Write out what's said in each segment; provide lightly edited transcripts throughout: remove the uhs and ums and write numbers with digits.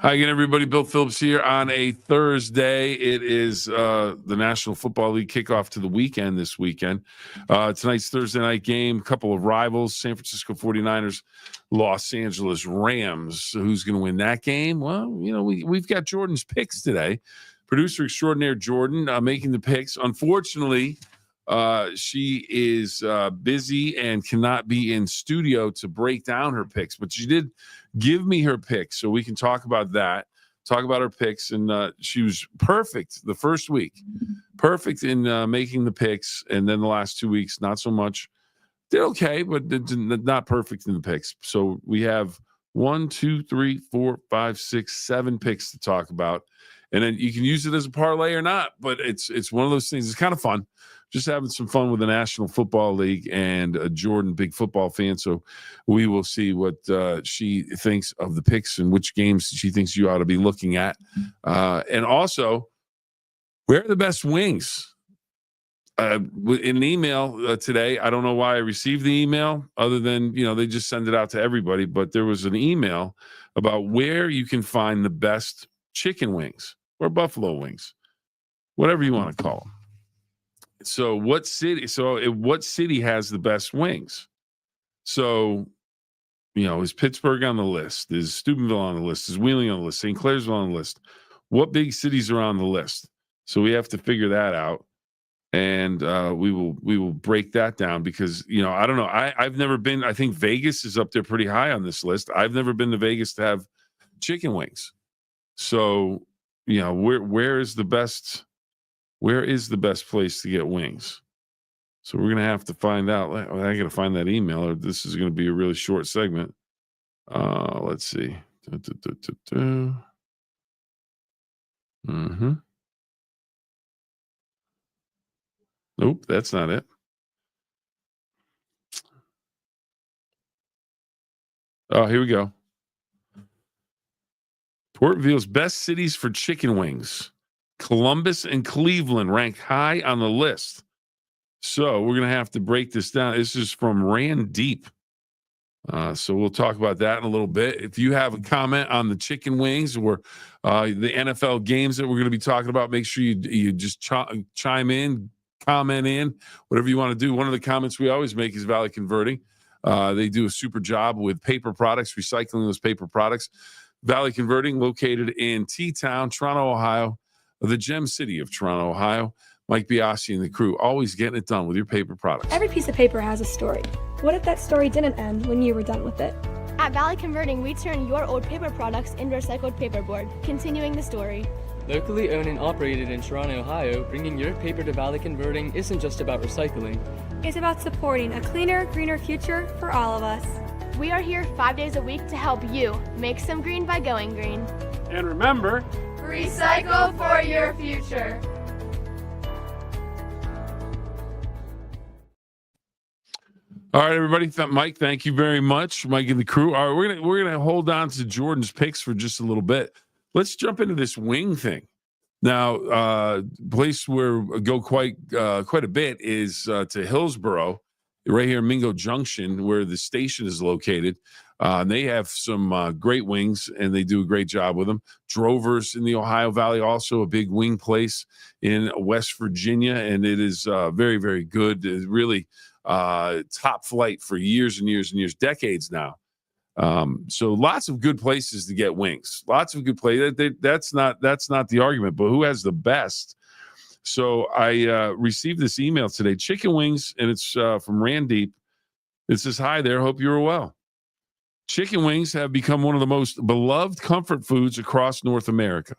Hi again, everybody. Bill Phillips here on a Thursday. It is the National Football League kickoff to the weekend this weekend. Tonight's Thursday night game, a couple of rivals, San Francisco 49ers, Los Angeles Rams. So who's going to win that game? Well, we've got Jordann's picks today. Producer extraordinaire Jordann making the picks. Unfortunately, she is busy and cannot be in studio to break down her picks, but she did give me her picks so we can talk about that, talk about her picks. And she was perfect the first week, perfect in making the picks. And then the last 2 weeks, not so much. Did okay, but not perfect in the picks. So we have 1, 2, 3, 4, 5, 6, 7 picks to talk about. And then you can use it as a parlay or not, but it's one of those things. It's kind of fun. Just having some fun with the National Football League, and Jordann, big football fan. So we will see what she thinks of the picks and which games she thinks you ought to be looking at. And also, where are the best wings? In an email today, I don't know why I received the email other than, they just send it out to everybody. But there was an email about where you can find the best chicken wings or buffalo wings, whatever you want to call them. So what city has the best wings? So, is Pittsburgh on the list? Is Steubenville on the list? Is Wheeling on the list? St. Clairsville on the list? What big cities are on the list? So we have to figure that out. And we will break that down because, I don't know. I've never been. I think Vegas is up there pretty high on this list. I've never been to Vegas to have chicken wings. So, where is the best place to get wings? So we're going to have to find out. I got to find that email, or this is going to be a really short segment. Let's see. Nope, that's not it. Oh, here we go. Portville's best cities for chicken wings. Columbus and Cleveland rank high on the list. So we're going to have to break this down. This is from Ran Deep. So we'll talk about that in a little bit. If you have a comment on the chicken wings or the NFL games that we're going to be talking about, make sure you just chime in, comment in, whatever you want to do. One of the comments we always make is Valley Converting. They do a super job with paper products, recycling those paper products. Valley Converting, located in T-Town, Toronto, Ohio, the gem city of Toronto, Ohio. Mike Biasi and the crew, always getting it done with your paper products. Every piece of paper has a story. What if that story didn't end when you were done with it? At Valley Converting, we turn your old paper products into recycled paperboard, continuing the story. Locally owned and operated in Toronto, Ohio, bringing your paper to Valley Converting isn't just about recycling. It's about supporting a cleaner, greener future for all of us. We are here 5 days a week to help you make some green by going green. And remember, recycle for your future. All right, everybody. Mike, thank you very much. Mike and the crew. All right, we're gonna hold on to Jordan's picks for just a little bit. Let's jump into this wing thing. Now, place where I go quite a bit is to Hillsboro, right here in Mingo Junction, where the station is located. They have some great wings, and they do a great job with them. Drover's in the Ohio Valley, also a big wing place in West Virginia, and it is very, very good. It's really top flight for years and years and years, decades now. So lots of good places to get wings. Lots of good places. That's not the argument, but who has the best? So I received this email today, chicken wings, and it's from Randeep. It says, "Hi there, hope you're well. Chicken wings have become one of the most beloved comfort foods across North America.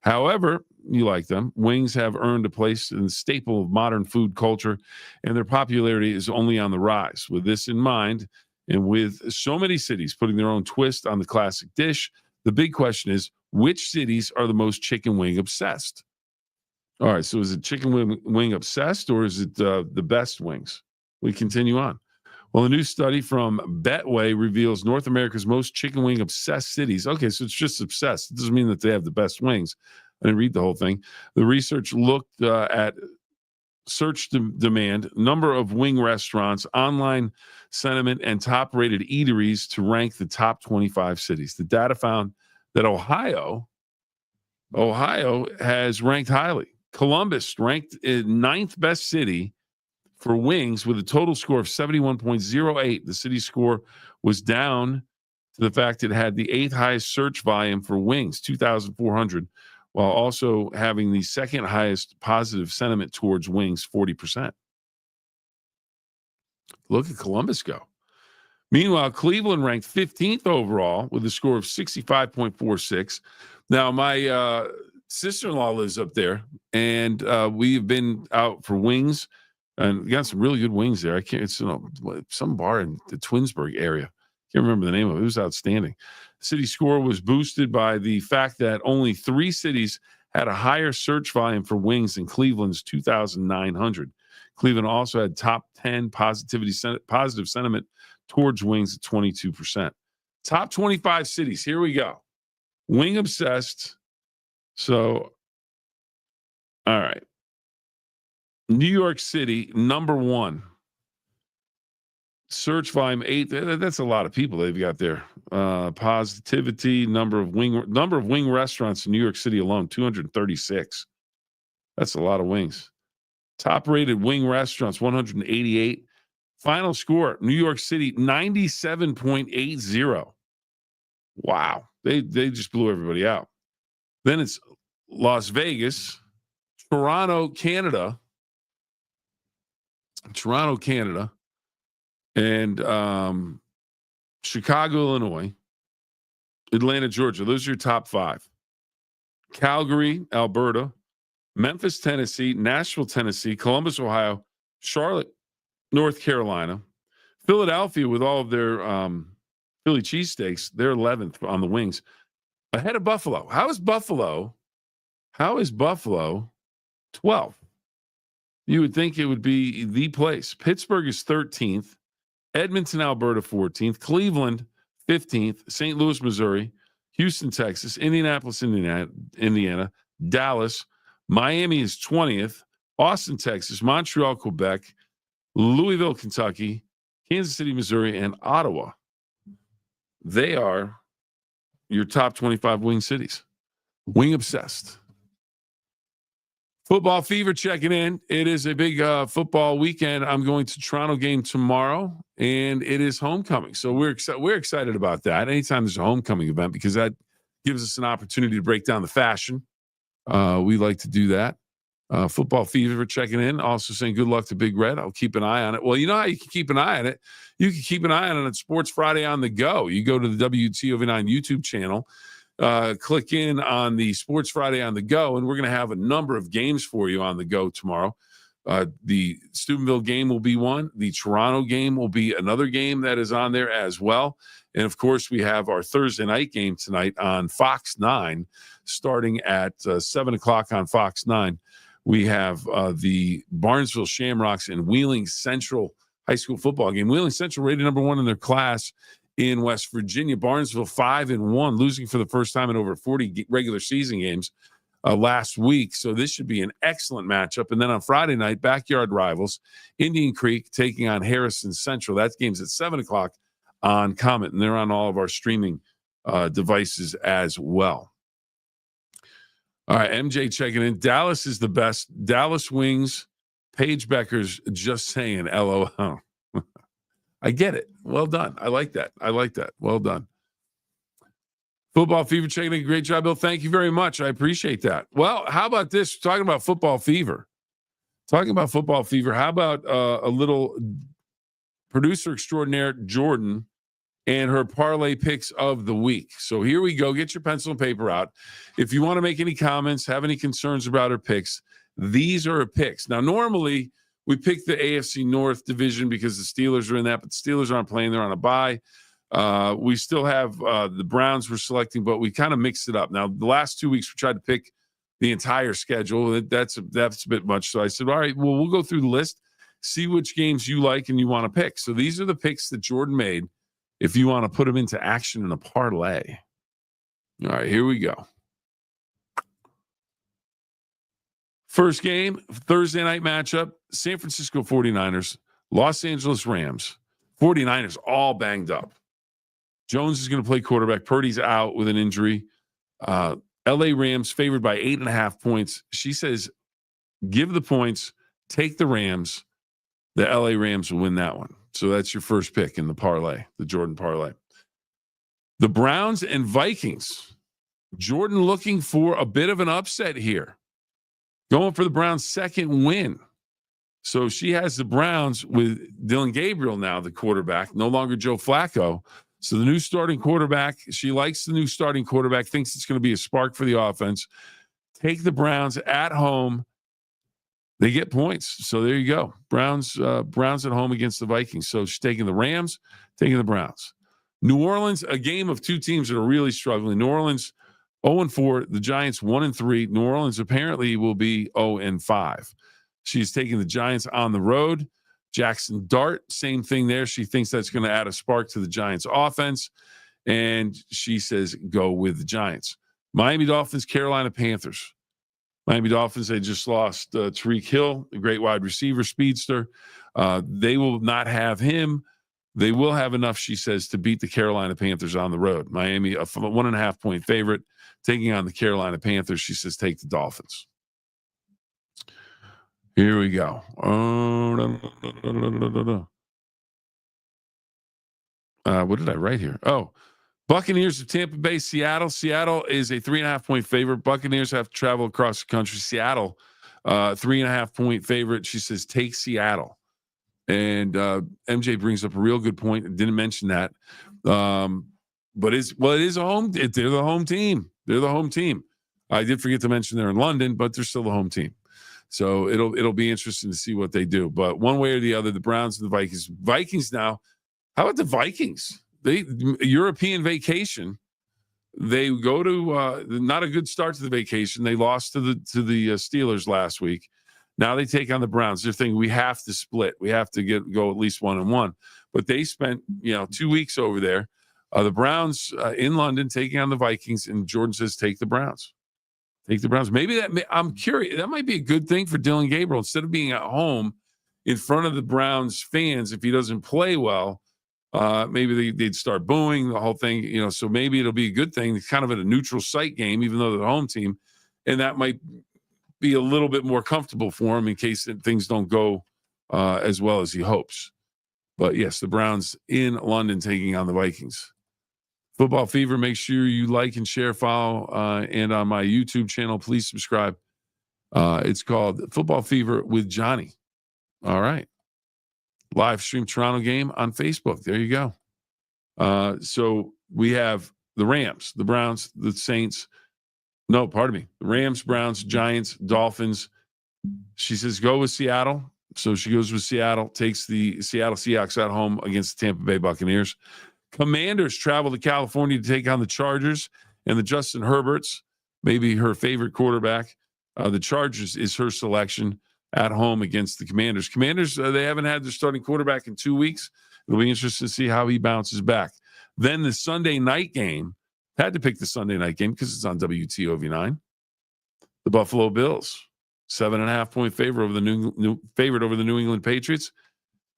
However, you like them. Wings have earned a place in the staple of modern food culture, and their popularity is only on the rise. With this in mind, and with so many cities putting their own twist on the classic dish, the big question is, which cities are the most chicken wing obsessed?" All right, so is it chicken wing obsessed, or is it the best wings? We continue on. Well, a new study from Betway reveals North America's most chicken wing obsessed cities. Okay, so it's just obsessed. It doesn't mean that they have the best wings. I didn't read the whole thing. The research looked at search demand, number of wing restaurants, online sentiment, and top-rated eateries to rank the top 25 cities. The data found that Ohio has ranked highly. Columbus ranked ninth best city for wings with a total score of 71.08. The city's score was down to the fact it had the eighth highest search volume for wings, 2,400, while also having the second highest positive sentiment towards wings, 40%. Look at Columbus go. Meanwhile, Cleveland ranked 15th overall with a score of 65.46. Now, my sister-in-law lives up there, and we've been out for wings, and we got some really good wings there. It's some bar in the Twinsburg area. Can't remember the name of it. It was outstanding. The city score was boosted by the fact that only 3 cities had a higher search volume for wings than Cleveland's 2,900. Cleveland also had top 10 positive sentiment towards wings at 22%. Top 25 cities. Here we go. Wing obsessed. So, all right. New York City, number 1. Search volume 8. That's a lot of people they've got there. Positivity, number of wing restaurants in New York City alone, 236. That's a lot of wings. Top rated wing restaurants, 188. Final score, New York City, 97.80. Wow. They just blew everybody out. Then it's Las Vegas, Toronto, Canada, and Chicago, Illinois, Atlanta, Georgia. Those are your top 5. Calgary, Alberta, Memphis, Tennessee, Nashville, Tennessee, Columbus, Ohio, Charlotte, North Carolina, Philadelphia with all of their Philly cheesesteaks. They're 11th on the wings. Ahead of Buffalo. How is Buffalo 12th? You would think it would be the place. Pittsburgh is 13th. Edmonton, Alberta, 14th. Cleveland, 15th. St. Louis, Missouri. Houston, Texas. Indianapolis, Indiana. Dallas. Miami is 20th. Austin, Texas. Montreal, Quebec. Louisville, Kentucky. Kansas City, Missouri. And Ottawa. They are your top 25 wing cities. Wing obsessed. Football fever checking in. It is a big football weekend. I'm going to Toronto game tomorrow, and it is homecoming. So we're excited about that. Anytime there's a homecoming event, because that gives us an opportunity to break down the fashion. We like to do that. Football fever checking in. Also saying good luck to Big Red. I'll keep an eye on it. Well, you know how you can keep an eye on it? You can keep an eye on it at Sports Friday on the Go. You go to the WTOV9 YouTube channel. Click in on the Sports Friday on the Go, and we're going to have a number of games for you on the go tomorrow. The Steubenville game will be one. The Toronto game will be another game that is on there as well. And, of course, we have our Thursday night game tonight on Fox 9, starting at 7 o'clock on Fox 9. We have the Barnesville Shamrocks and Wheeling Central high school football game. Wheeling Central rated number 1 in their class in West Virginia. Barnesville 5-1, losing for the first time in over 40 regular season games last week. So this should be an excellent matchup. And then on Friday night, backyard rivals, Indian Creek taking on Harrison Central. That game's at 7 o'clock on Comet, and they're on all of our streaming devices as well. All right, MJ checking in. Dallas is the best. Dallas wings. Paige Becker's just saying LOL. I get it. Well done. I like that. Well done. Football Fever checking in. Great job, Bill. Thank you very much. I appreciate that. Well, how about this? Talking about Football Fever. How about a little producer extraordinaire, Jordann, and her parlay picks of the week. So here we go. Get your pencil and paper out. If you want to make any comments, have any concerns about her picks, these are her picks. Now, normally we pick the AFC North division because the Steelers are in that, but the Steelers aren't playing. They're on a bye. We still have the Browns we're selecting, but we kind of mixed it up. Now, the last 2 weeks we tried to pick the entire schedule. That's a bit much. So I said, all right, well, we'll go through the list, see which games you like and you want to pick. So these are the picks that Jordann made if you want to put them into action in a parlay. All right, here we go. First game, Thursday night matchup, San Francisco 49ers, Los Angeles Rams. 49ers all banged up. Jones is going to play quarterback. Purdy's out with an injury. LA Rams favored by 8.5 points. She says, give the points, take the Rams. The LA Rams will win that one. So that's your first pick in the parlay, the Jordann parlay. The Browns and Vikings. Jordann looking for a bit of an upset here. Going for the Browns' second win. So she has the Browns with Dillon Gabriel now, the quarterback, no longer Joe Flacco. So the new starting quarterback, she likes the new starting quarterback, thinks it's going to be a spark for the offense. Take the Browns at home. They get points. So there you go. Browns at home against the Vikings. So she's taking the Rams, taking the Browns. New Orleans, a game of two teams that are really struggling. New Orleans 0-4, the Giants 1-3. New Orleans apparently will be 0-5. She's taking the Giants on the road. Jackson Dart, same thing there. She thinks that's going to add a spark to the Giants offense. And she says, go with the Giants. Miami Dolphins, Carolina Panthers. Miami Dolphins, they just lost Tyreek Hill, the great wide receiver, speedster. They will not have him. They will have enough, she says, to beat the Carolina Panthers on the road. Miami, a 1.5 point favorite, taking on the Carolina Panthers. She says, take the Dolphins. Here we go. What did I write here? Oh, Buccaneers of Tampa Bay, Seattle. Seattle is a 3.5 point favorite. Buccaneers have to travel across the country. Seattle, 3.5 point favorite. She says, take Seattle. And MJ brings up a real good point. Didn't mention that. But it is a home. They're the home team. They're the home team. I did forget to mention they're in London, but they're still the home team. So it'll be interesting to see what they do. But one way or the other, the Browns and the Vikings. Vikings now. How about the Vikings? European vacation. They go to not a good start to the vacation. They lost to the Steelers last week. Now they take on the Browns. They're thinking we have to split. We have to go at least 1-1. But they spent 2 weeks over there. The Browns in London taking on the Vikings, and Jordann says take the Browns. Take the Browns. Maybe I'm curious. That might be a good thing for Dillon Gabriel instead of being at home in front of the Browns fans. If he doesn't play well, maybe they'd start booing the whole thing. So maybe it'll be a good thing. It's kind of at a neutral site game, even though they're the home team, and that might be a little bit more comfortable for him in case things don't go as well as he hopes. But yes, the Browns in London taking on the Vikings. Football Fever, make sure you like and share, follow, and on my YouTube channel, please subscribe. It's called Football Fever with Johnny. All right. Live stream Toronto game on Facebook. There you go. So we have the Rams, the Browns, the Saints. No, pardon me. The Rams, Browns, Giants, Dolphins. She says go with Seattle. So she goes with Seattle, takes the Seattle Seahawks at home against the Tampa Bay Buccaneers. Commanders travel to California to take on the Chargers and the Justin Herberts, maybe her favorite quarterback. The Chargers is her selection at home against the Commanders. Commanders, they haven't had their starting quarterback in 2 weeks. It'll be interesting to see how he bounces back. Then the Sunday night game, had to pick the Sunday night game because it's on WTOV9. The Buffalo Bills, 7.5 point favorite over the New England Patriots.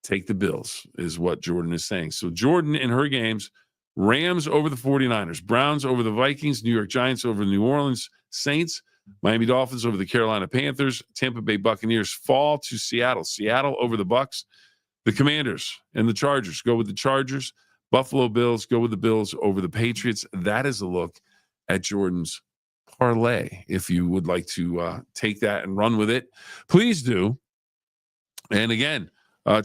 Take the Bills is what Jordann is saying. So Jordann in her games, Rams over the 49ers, Browns over the Vikings, New York Giants over the New Orleans Saints, Miami Dolphins over the Carolina Panthers, Tampa Bay Buccaneers fall to Seattle. Seattle over the Bucks. The Commanders and the Chargers go with the Chargers. Buffalo Bills go with the Bills over the Patriots. That is a look at Jordann's parlay. If you would like to take that and run with it, please do. And again,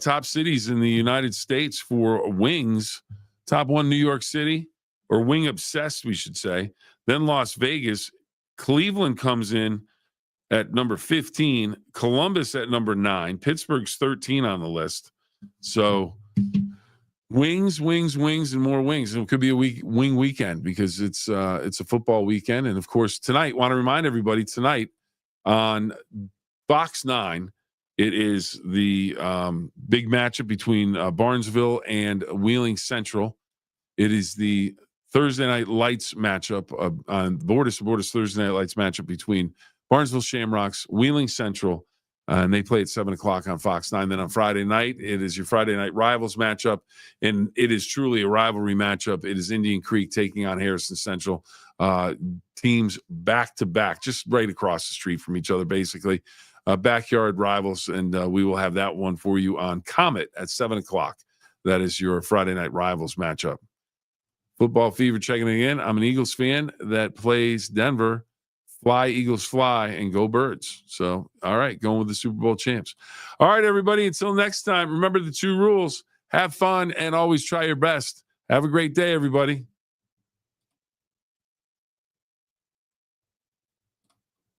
top cities in the United States for wings. Top one, New York City, or wing obsessed, we should say. Then Las Vegas. Cleveland comes in at number 15. Columbus at number 9. Pittsburgh's 13 on the list. So wings, and more wings. And it could be a wing weekend because it's a football weekend. And of course, tonight, want to remind everybody, tonight on Fox 9, it is the big matchup between Barnesville and Wheeling Central. It is the Thursday Night Lights matchup on Bordas Thursday Night Lights matchup between Barnesville Shamrocks, Wheeling Central, And they play at 7 o'clock on Fox 9. Then on Friday night, it is your Friday night rivals matchup. And it is truly a rivalry matchup. It is Indian Creek taking on Harrison Central. Teams back to back, just right across the street from each other, basically. Backyard rivals. And we will have that one for you on Comet at 7 o'clock. That is your Friday night rivals matchup. Football Fever checking in. I'm an Eagles fan that plays Denver. Fly, Eagles, fly, and go Birds. So, all right, going with the Super Bowl champs. All right, everybody, until next time, remember the 2 rules. Have fun and always try your best. Have a great day, everybody.